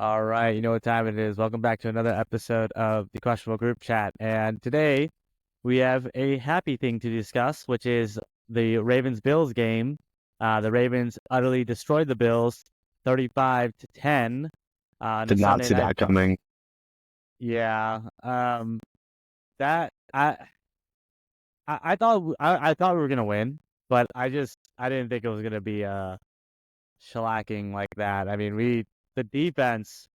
All right, you know what time it is. Welcome back to another episode of the Questionable Group Chat. And today we have a happy thing to discuss, which is the Ravens-Bills game. The Ravens utterly destroyed the Bills 35-10 on a Did not Sunday see night. that coming. Yeah. That I thought I thought we were gonna win, but I didn't think it was gonna be shellacking like that. I mean, the defense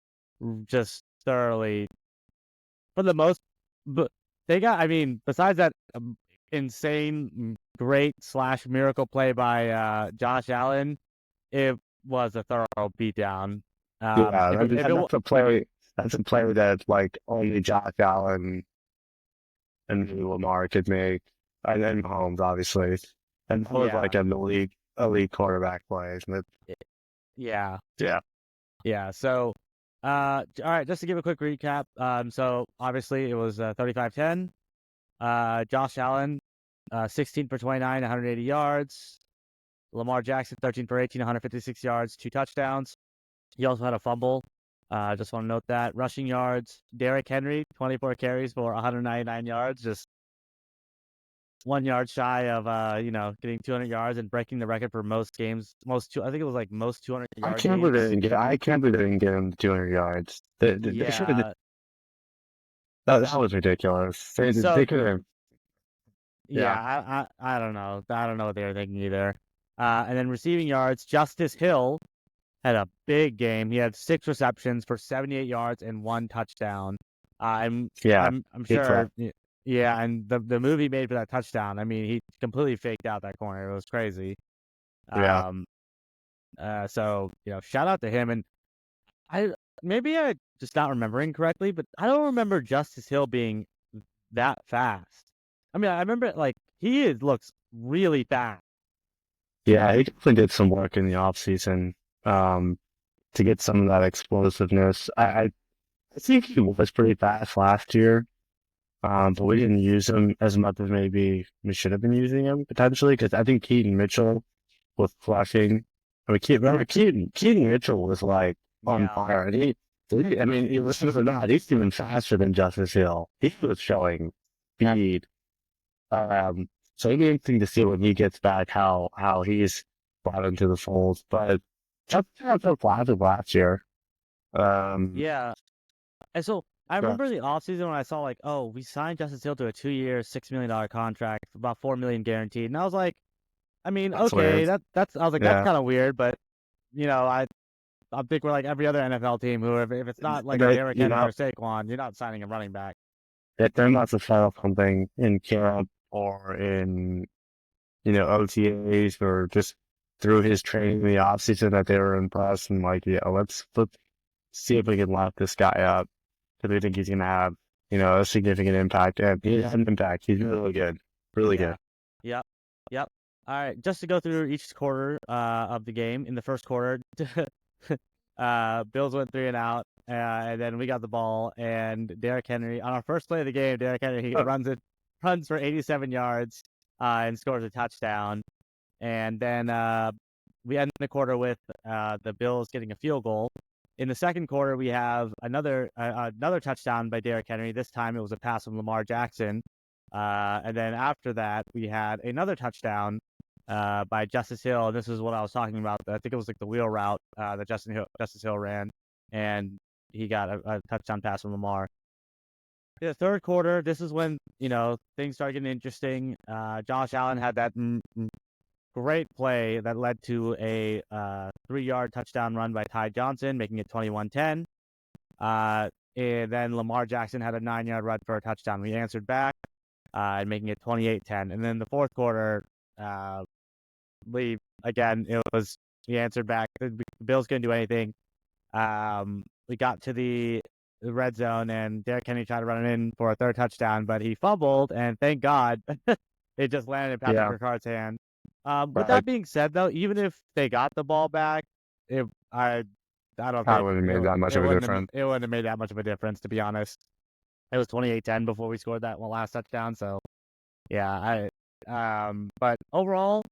just thoroughly for the most, but they got. I mean, besides that insane, great slash miracle play by Josh Allen, it was a thorough beatdown. Yeah, If it, if it, that's a play. That's a play that like only Josh Allen and maybe Lamar could make, and then Mahomes obviously. And that was yeah, like an elite quarterback play, isn't it? yeah, Yeah, yeah. So, all right, just to give a quick recap. So obviously it was 35-10. Josh Allen, 16 for 29, 180 yards. Lamar Jackson, 13 for 18, 156 yards, 2 touchdowns. He also had a fumble. Just want to note that. Rushing yards, Derrick Henry, 24 carries for 199 yards, just 1 yard shy of getting 200 yards and breaking the record for most games. I think it was like most 200-yard games. I can't believe they didn't get him 200 yards. They should have. Yeah. That was ridiculous. So They could have. yeah, Yeah, I don't know. I don't know what they were thinking either. And then receiving yards, Justice Hill had a big game. He had 6 receptions for 78 yards and 1 touchdown. yeah. I'm Good play. sure. Yeah, and the move he made for that touchdown. I mean, he completely faked out that corner. It was crazy. Yeah. Um. So shout out to him. And I maybe I just not remembering correctly, but I don't remember Justice Hill being that fast. I mean, I remember like looks really fast. Yeah, he definitely did some work in the offseason to get some of that explosiveness. I think he was pretty fast last year, but we didn't use him as much as maybe we should have been using him potentially because I think Keaton Mitchell was flushing. I mean, remember Keaton Mitchell was like on Yeah. fire. I mean, he was not. He's even faster than Justice Hill. He was showing speed. So it'd be interesting to see when he gets back how he's brought into the fold. But that's so classic last year. Um, Yeah. And so I but remember the offseason when I saw like, oh, we signed Justice Hill to a 2 year, $6 million contract, about 4 million guaranteed, and I was like, I mean, that's okay, weird. I was like, that's Yeah, kind of weird, but I think we're like every other NFL team who, if it's not like a but Derrick Henry or Saquon, you're not signing a running back. that they're not to settle something in camp or in OTAs or just through his training in the offseason that they were impressed and like, yeah, let's see if we can lock this guy up because we think he's gonna have a significant impact. And he has an impact. He's really good, really good. Yeah. Yep. Yep. All right. Just to go through each quarter of the game. In the first quarter, Bills went 3 and out, and then we got the ball. And Derrick Henry on our first play of the game, Derrick Henry he runs for 87 yards, and scores a touchdown. And then we end the quarter with the Bills getting a field goal. In the second quarter, we have another touchdown by Derrick Henry. This time it was a pass from Lamar Jackson. And then after that, we had another touchdown by Justice Hill. And this is what I was talking about. I think it was like the wheel route that Justice Hill ran, and he got a touchdown pass from Lamar. The third quarter, this is when things started getting interesting. Josh Allen had that great play that led to a 3 yard touchdown run by Ty Johnson, making it 21-10. And then Lamar Jackson had a 9 yard run for a touchdown. We answered back, and making it 28-10. And then the fourth quarter, again, we answered back. The Bills couldn't do anything. We got to the red zone, and Derrick Henry tried to run it in for a third touchdown, but he fumbled, and thank God it just landed in Patrick Yeah, Ricard's hand. With that right. being said, though, even if they got the ball back, it I don't I think wouldn't have made that much of a difference. it wouldn't have made that much of a difference, to be honest. It was 28-10 before we scored that last touchdown, so yeah, but overall,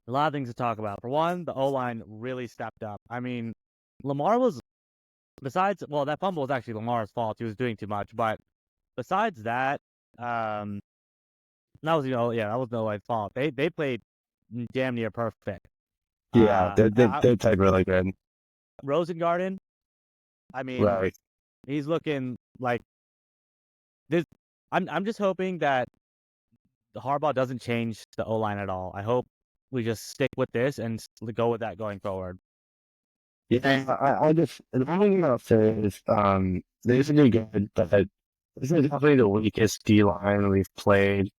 a lot of things to talk about. For one, the O line really stepped up. I mean, Lamar was that fumble was actually Lamar's fault. He was doing too much. But besides that, that was that was Noah's fault. They played damn near perfect. Yeah, they played really good. Rosengarten, I mean, Right. he's looking like this. I'm just hoping that the Harbaugh doesn't change the O line at all. I hope we just stick with this and go with that going forward. Yeah, the only thing I'll say is, they used to do good, but this is definitely the weakest D line we've played,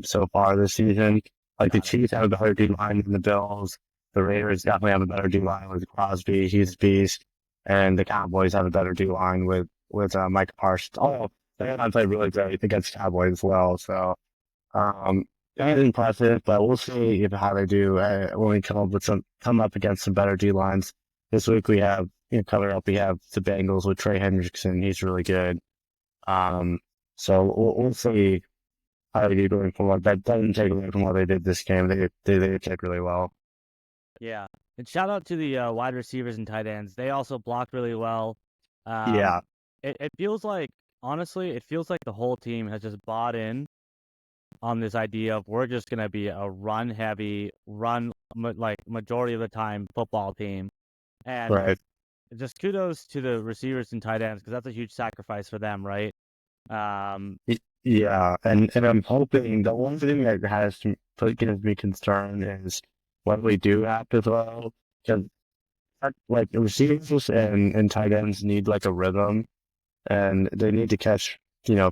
so far this season. Like the Chiefs have a better D line than the Bills. The Raiders definitely have a better D line with Crosby, he's a beast, and the Cowboys have a better D line with Micah Parsons. Oh, they have played really great against Cowboys as well. So, that is impressive, but we'll see how they do when we come up against some better D lines. This week we have, coming up, we have the Bengals with Trey Hendrickson. He's really good. So we'll see how they do going forward. That doesn't take away from what they did this game. They did really well. Yeah, and shout out to the wide receivers and tight ends. They also blocked really well. Yeah, It feels like, honestly, it feels like the whole team has just bought in on this idea of we're just gonna be a run-heavy, majority of the time football team, and right. just kudos to the receivers and tight ends because that's a huge sacrifice for them, right? Yeah, and I'm hoping the one thing that gives me concern is when we do have to throw, because like receivers and tight ends need like a rhythm, and they need to catch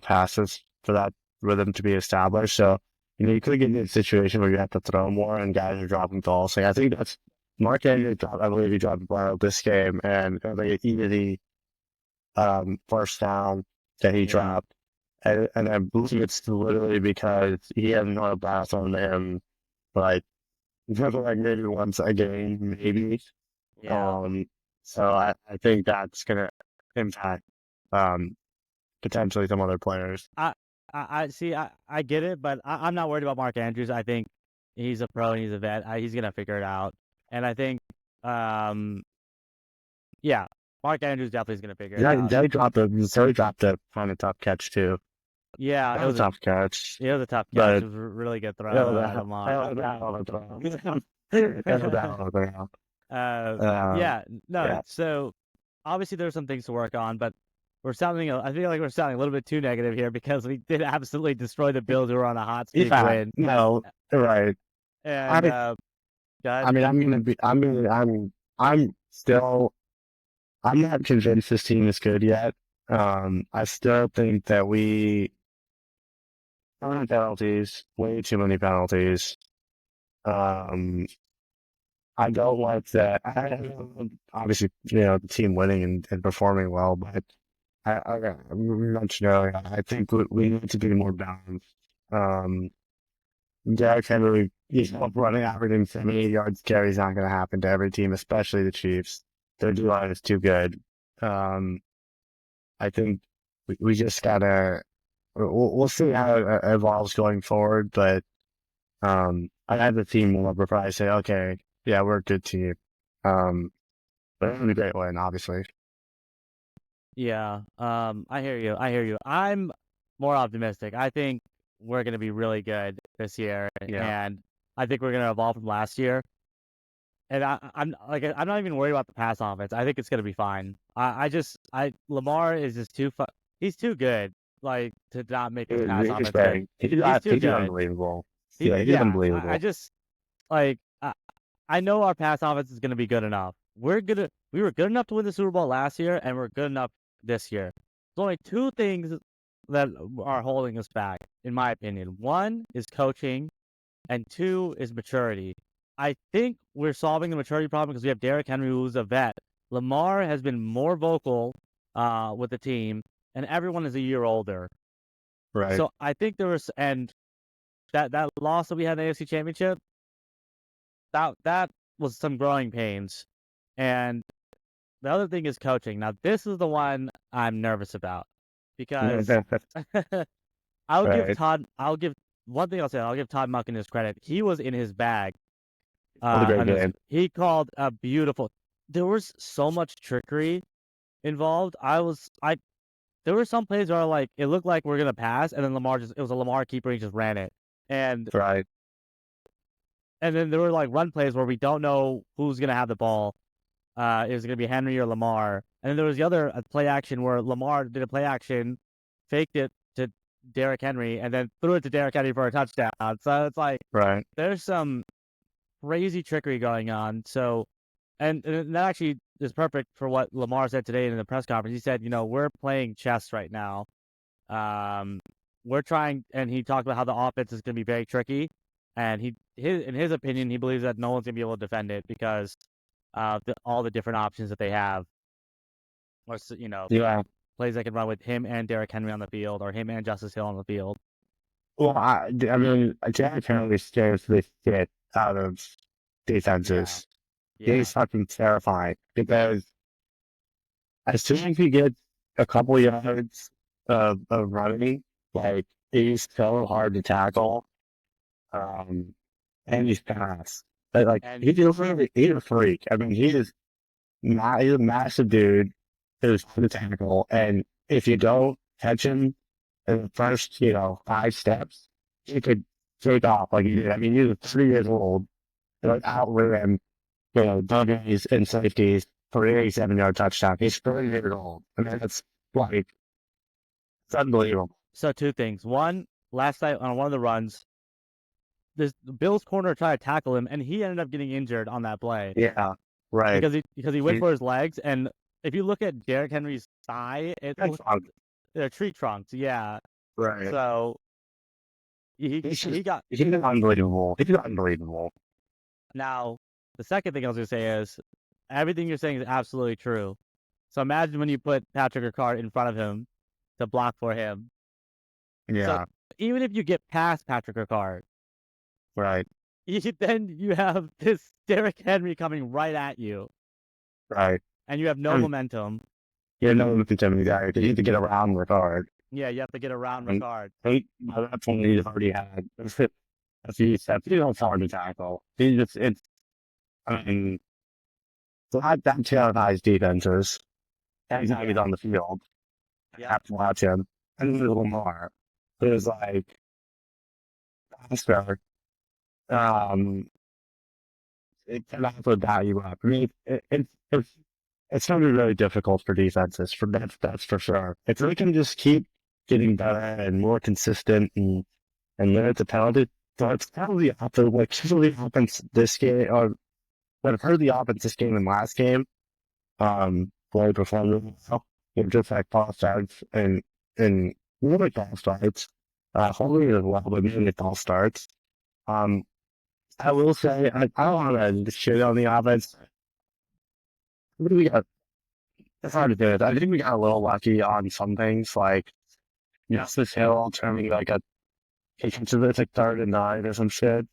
passes for that rhythm to be established. So you could get in a situation where you have to throw more, and guys are dropping balls. Like I think that's Mark Andrews. I believe he dropped a ball this game, and like either the first down that he dropped. And I believe it's literally because he has no pass on him, like, like maybe once a game, maybe. Yeah. So I think that's going to impact potentially some other players. I see. I get it, but I'm not worried about Mark Andrews. I think he's a pro and he's a vet. He's gonna figure it out, and I think, yeah, Mark Andrews definitely is gonna figure it out. They dropped a kind of tough catch too. Yeah, That was a tough catch, it was a tough catch. but It was a really good throw. Yeah, no. Yeah. So obviously there's some things to work on, but I feel like we're sounding a little bit too negative here because we did absolutely destroy the Bills who were on a hot streak win. No, right. And I mean, I'm not convinced this team is good yet. I still think that we penalties, way too many penalties. I don't like that. Obviously, the team winning and performing well, but I mentioned earlier, I think we need to be more balanced. Derrick Henry, running averaging 78 yards carry is not going to happen to every team, especially the Chiefs. Their D line is too good. I think we just gotta. We'll see how it evolves going forward, but I have the team will probably say, okay, yeah, we're a good team. But it was a great win, obviously. yeah, I hear you. I'm more optimistic. I think we're gonna be really good this year, Yeah. and I think we're gonna evolve from last year. And I'm not even worried about the pass offense. I think it's gonna be fine. Lamar is just he's too good, like, to not make his pass offense good. He's too He's good. unbelievable. He's unbelievable. I just like I know our pass offense is gonna be good enough. We were good enough to win the Super Bowl last year, and we're good enough this year. There's only two things that are holding us back, in my opinion. One is coaching, and two is maturity. I think we're solving the maturity problem because we have Derrick Henry, who's a vet. Lamar has been more vocal with the team, and everyone is a year older. Right. So I think and that loss that we had in the AFC Championship, that was some growing pains. And the other thing is coaching. Now, this is the one I'm nervous about because I'll give one thing I'll say. I'll give Todd Monken his credit. He was in his bag. What a great game. He called a beautiful. There was so much trickery involved, there were some plays where like it looked like we're gonna pass, and then it was a Lamar keeper, he just ran it, and Right. then there were like run plays where we don't know who's gonna have the ball. Is it gonna be Henry or Lamar? And then there was the other play action where Lamar did a play action, faked it to Derrick Henry, and then threw it to Derrick Henry for a touchdown. So it's like Right. there's some crazy trickery going on. So, and that actually is perfect for what Lamar said today in the press conference. He said, we're playing chess right now. We're trying, and he talked about how the offense is going to be very tricky. And in his opinion, he believes that no one's going to be able to defend it because of all the different options that they have. Or, Yeah. plays they can run with him and Derrick Henry on the field, or him and Justice Hill on the field. Well, I mean, Jack Henry scares the shit out of defenses. Yeah. He's fucking terrifying because as soon as he gets a couple yards of running, like he's so hard to tackle, and he's fast. But, like And he's a freak. I mean, he's a massive dude who's hard to tackle, and if you don't catch him in the first, 5 steps, he could take off like he did. I mean, he was 3 years old, like outran, doubles and safeties for an 87-yard touchdown. He's 30 years old. I mean, it's unbelievable. so 2 things. One, last night on one of the runs, the Bills corner tried to tackle him, and he ended up getting injured on that play. Yeah, right. Because he went for his legs, and if you look at Derrick Henry's thigh, they're tree trunks. Yeah. Right. So he got. He's unbelievable. He's unbelievable. Now, the second thing I was going to say is everything you're saying is absolutely true. So imagine when you put Patrick Ricard in front of him to block for him. Yeah. So even if you get past Patrick Ricard, Right. then you have this Derrick Henry coming right at you. Right. And you have no momentum. You know, the guy, you need to get around Ricard. Yeah, you have to get around Ricard. By that point, he's already had a few steps. He's not hard to tackle. I mean, that terrifies defenses. Anytime he's on the field, you have to watch him. And there's Lamar, who's like, faster. It can also dial you up. I mean, it's going to be really difficult for defenses. That's for sure. If they can just keep getting better and more consistent and limit the penalty, so it's probably after what usually happens this game, or what I've heard the offense this game and last game, really performed really well. Just like false starts and really false starts, holding as well, but mainly false starts. I will say, I don't want to shit on the offense. What do we got? It's hard to do it. I think we got a little lucky on some things, like Justice Hill turning he catches it like 3rd and 9 or some shit,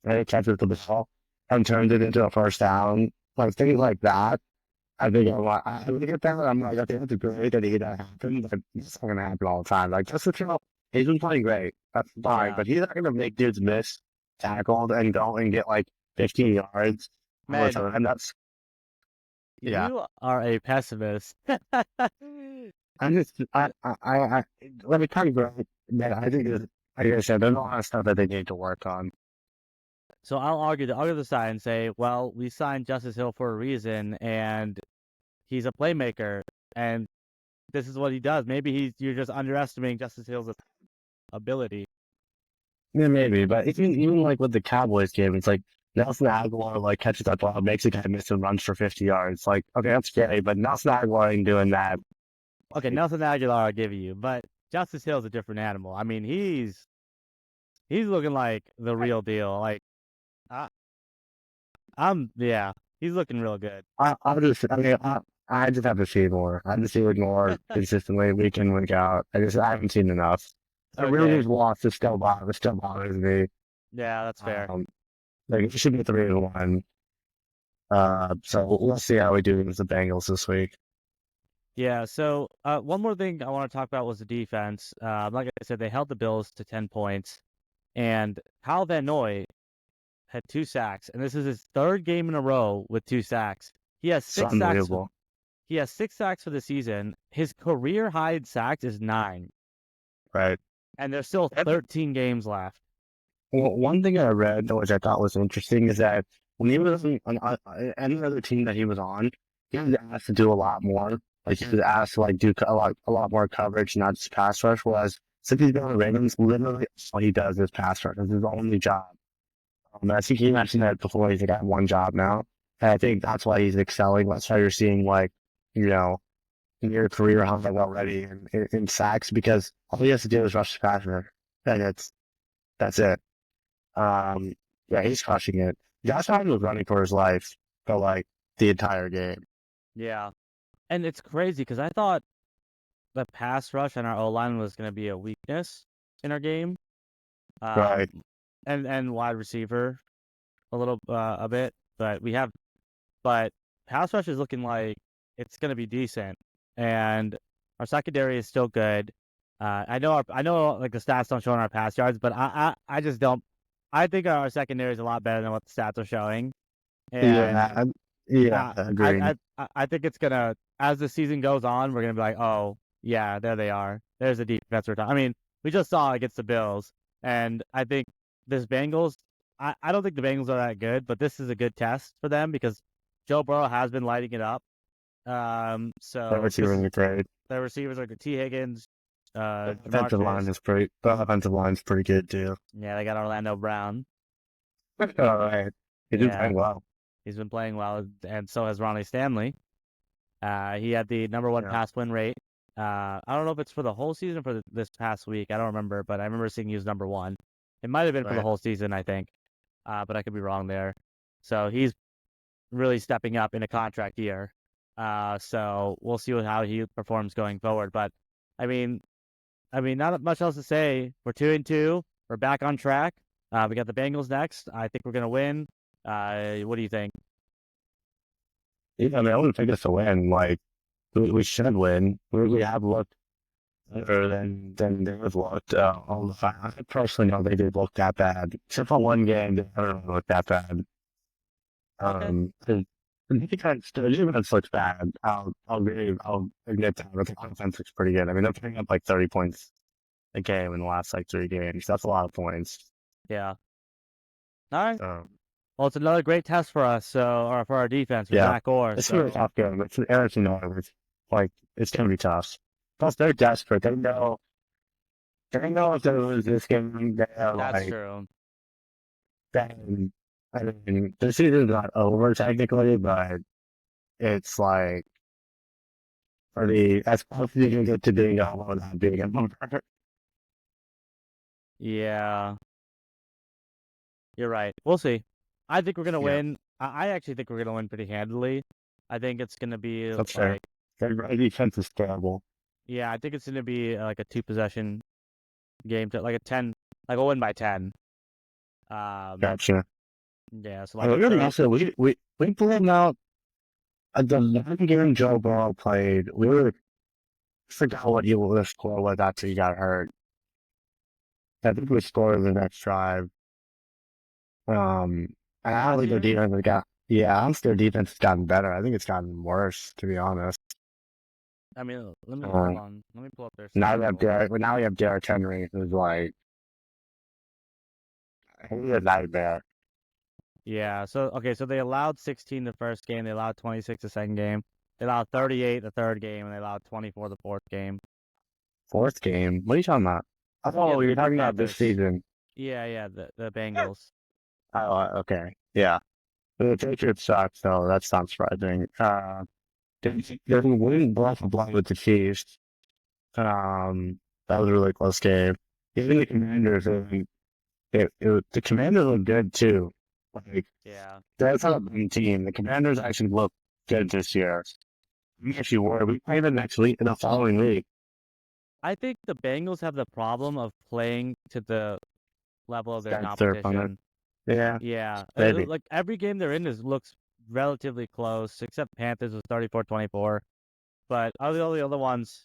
and he catches the ball and turns it into a first down. Like things like that. I think I look at that, I'm like, I think it's great that that happen, but it's not gonna happen all the time. Like Justice Hill, he's been playing great. That's fine, but he's not gonna make dudes miss tackled and go and get like 15 yards. Man, and that's you are a pessimist. let me tell you, bro, that I think, like I said, there's a lot of stuff that they need to work on. So I'll argue the other side and say, well, we signed Justice Hill for a reason, and he's a playmaker, and this is what he does. Maybe you're just underestimating Justice Hill's ability. Yeah, maybe, but even like with the Cowboys game, it's like Nelson Aguilar like catches that ball, makes a guy miss and runs for 50 yards. Like, okay, that's scary, but Nelson Aguilar ain't doing that. Okay, Nelson Aguilar, I'll give you, but Justice Hill's a different animal. I mean, he's looking like the real deal. Like, he's looking real good. I just have to see more. I have to see it more consistently, week in, week out. I haven't seen enough. Okay. I really just lost. It still bothers me. Yeah, that's fair. Like it should be 3-1. So we'll see how we do with the Bengals this week. Yeah. So one more thing I want to talk about was the defense. Like I said, they held the Bills to 10 points, and Kyle Van Noy had 2 sacks, and this is his 3rd game in a row with 2 sacks. He has 6 sacks. he has 6 sacks for the season. His career high in sacks is 9, Right. and there's still 13 games left. Well, one thing I read, which I thought was interesting, is that when he was on any other team that he was on, he was asked to do a lot more. Like he was asked to like do a lot more coverage, not just pass rush. Whereas since he's been on the Ravens, literally all he does is pass rush. It's his only job. I think he mentioned that before. He's got one job now, and I think that's why he's excelling. That's why you're seeing like near career high already in sacks because all he has to do is rush the passer, and that's it. Um, yeah, he's crushing it. Josh Allen was running for his life for like the entire game. Yeah. And it's crazy because I thought the pass rush and our O-line was going to be a weakness in our game. Right. And wide receiver a bit, but pass rush is looking like it's going to be decent, and our secondary is still good. I know like the stats don't show on our pass yards, but I just don't. I think our secondary is a lot better than what the stats are showing. And agreed. I think it's gonna, as the season goes on, we're gonna be like, oh yeah, there they are. There's the defense we're talking. I mean, we just saw it against the Bills, and I think this Bengals. I don't think the Bengals are that good, but this is a good test for them because Joe Burrow has been lighting it up. So That receivers are great. their receivers are T. Higgins, The offensive line Demarcus. is pretty. The offensive line's pretty good too. Yeah, they got Orlando Brown. All right, he's been playing well. He's been playing well, and so has Ronnie Stanley. He had the number one pass win rate. I don't know if it's for the whole season or for this past week. I don't remember, but I remember seeing he was number one. It might have been for the whole season, I think, but I could be wrong there. So he's really stepping up in a contract year. So we'll see how he performs going forward. But I mean, not much else to say. We're 2-2. We're back on track. We got the Bengals next. I think we're gonna win. What do you think? Yeah, I mean, I wouldn't think it's a win. Like, we should win. We have looked better than they've looked all the time. I personally don't think they've looked that bad. Except for one game, they haven't really looked that bad. The defense looks bad. I'll admit that. But the offense looks pretty good. I mean, they're putting up like 30 points a game in the last like 3 games. That's a lot of points. Yeah. All right. Well, it's another great test for us, or for our defense, for Zach Orr. It's a really tough game. It's an NFC North. Like, it's going to be tough. Plus, they're desperate. They know if they lose this game, that's true. Then, I mean, the season's not over technically, but it's like, as close as you can get to being over without being over. Yeah. You're right. We'll see. I think we're going to win. I actually think we're going to win pretty handily. I think it's going to be fair. Their defense is terrible. Yeah, I think it's going to be like a 2-possession game, like a win by 10. Gotcha. Yeah, so also we blew them out. The one game Joe Burrow played, forgot what the score was after he got hurt. I think we scored the next drive. And I don't think their defense their defense has gotten better. I think it's gotten worse, to be honest. I mean, hold on. Let me pull up their. Now we have Derrick Henry, who's like, he's a nightmare. Yeah. So they allowed 16 the first game. They allowed 26 the second game. They allowed 38 the third game, and they allowed 24 the fourth game. Fourth game? What are you talking about? Oh, you're talking about this season. Yeah, the Bengals. Oh, okay. Yeah. The Patriots suck, so that's not surprising. They win block for block with the Chiefs. That was a really close game. Even the Commanders, the Commanders look good too. Like, that's not a big team. The Commanders actually look good this year. If you were, we play them next week in the following week. I think the Bengals have the problem of playing to the level of their competition. Yeah. Maybe. Like every game they're in looks relatively close, except Panthers was 34-24. But all the other ones,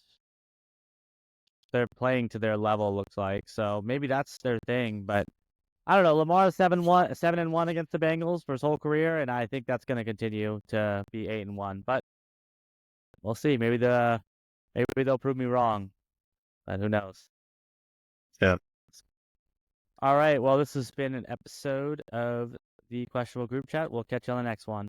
they're playing to their level, looks like. So maybe that's their thing. But I don't know. Lamar's 7-1 against the Bengals for his whole career, and I think that's going to continue to be 8-1. But we'll see. Maybe they'll prove me wrong, but who knows? Yeah. All right. Well, this has been an episode of the Questionable Group Chat. We'll catch you on the next one.